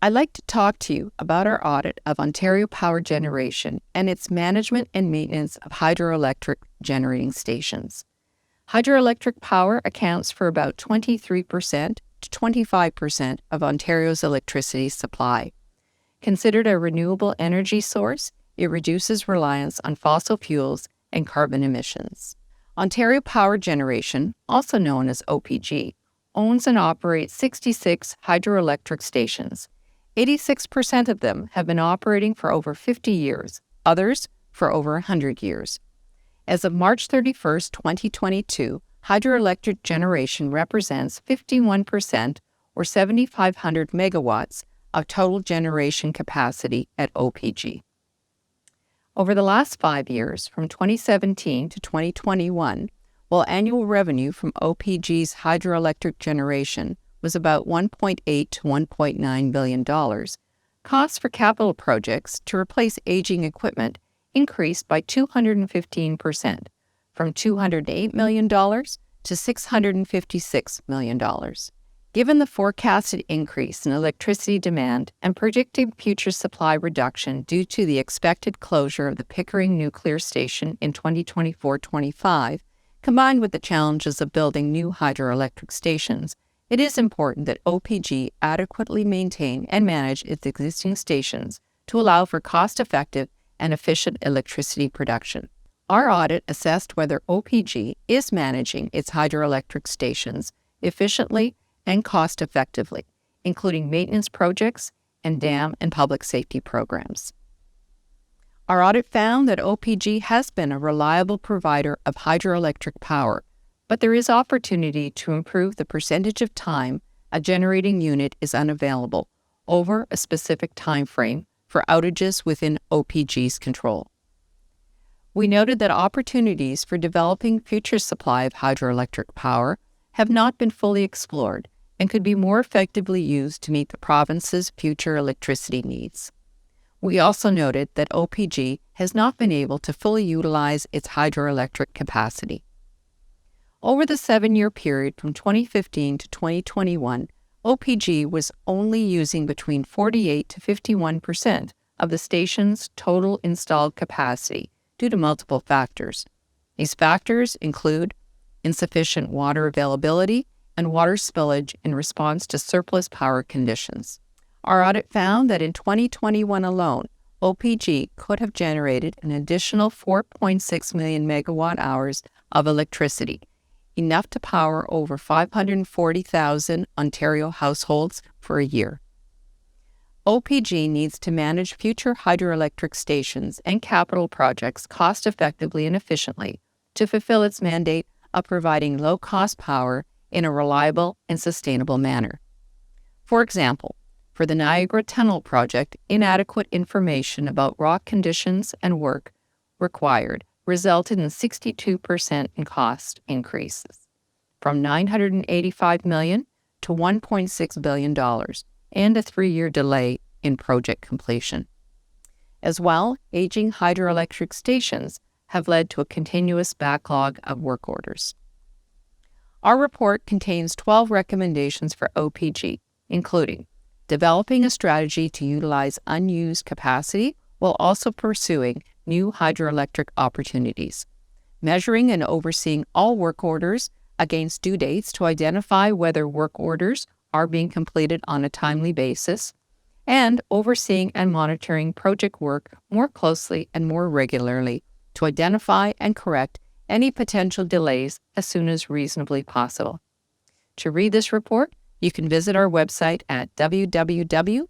I'd like to talk to you about our audit of Ontario Power Generation and its management and maintenance of hydroelectric generating stations. Hydroelectric power accounts for about 23% to 25% of Ontario's electricity supply. Considered a renewable energy source, it reduces reliance on fossil fuels and carbon emissions. Ontario Power Generation, also known as OPG, owns and operates 66 hydroelectric stations. 86% of them have been operating for over 50 years, others for over 100 years. As of March 31, 2022, hydroelectric generation represents 51% or 7,500 megawatts of total generation capacity at OPG. Over the last 5 years, from 2017 to 2021, while annual revenue from OPG's hydroelectric generation was about $1.8 to $1.9 billion, costs for capital projects to replace aging equipment increased by 215%, from $208 million to $656 million. Given the forecasted increase in electricity demand and predicted future supply reduction due to the expected closure of the Pickering Nuclear Station in 2024-25, combined with the challenges of building new hydroelectric stations, it is important that OPG adequately maintain and manage its existing stations to allow for cost-effective and efficient electricity production. Our audit assessed whether OPG is managing its hydroelectric stations efficiently and cost-effectively, including maintenance projects and dam and public safety programs. Our audit found that OPG has been a reliable provider of hydroelectric power, but there is opportunity to improve the percentage of time a generating unit is unavailable over a specific time frame for outages within OPG's control. We noted that opportunities for developing future supply of hydroelectric power have not been fully explored and could be more effectively used to meet the province's future electricity needs. We also noted that OPG has not been able to fully utilize its hydroelectric capacity. Over the 7-year period from 2015 to 2021, OPG was only using between 48 to 51% of the station's total installed capacity due to multiple factors. These factors include insufficient water availability and water spillage in response to surplus power conditions. Our audit found that in 2021 alone, OPG could have generated an additional 4.6 million megawatt hours of electricity, enough to power over 540,000 Ontario households for a year. OPG needs to manage future hydroelectric stations and capital projects cost-effectively and efficiently to fulfill its mandate of providing low-cost power in a reliable and sustainable manner. For example, for the Niagara Tunnel project, inadequate information about rock conditions and work required resulted in 62% in cost increases, from $985 million to $1.6 billion, and a 3-year delay in project completion. As well, aging hydroelectric stations have led to a continuous backlog of work orders. Our report contains 12 recommendations for OPG, including developing a strategy to utilize unused capacity while also pursuing new hydroelectric opportunities, measuring and overseeing all work orders against due dates to identify whether work orders are being completed on a timely basis, and overseeing and monitoring project work more closely and more regularly to identify and correct any potential delays as soon as reasonably possible. To read this report, you can visit our website at www.auditor.on.ca.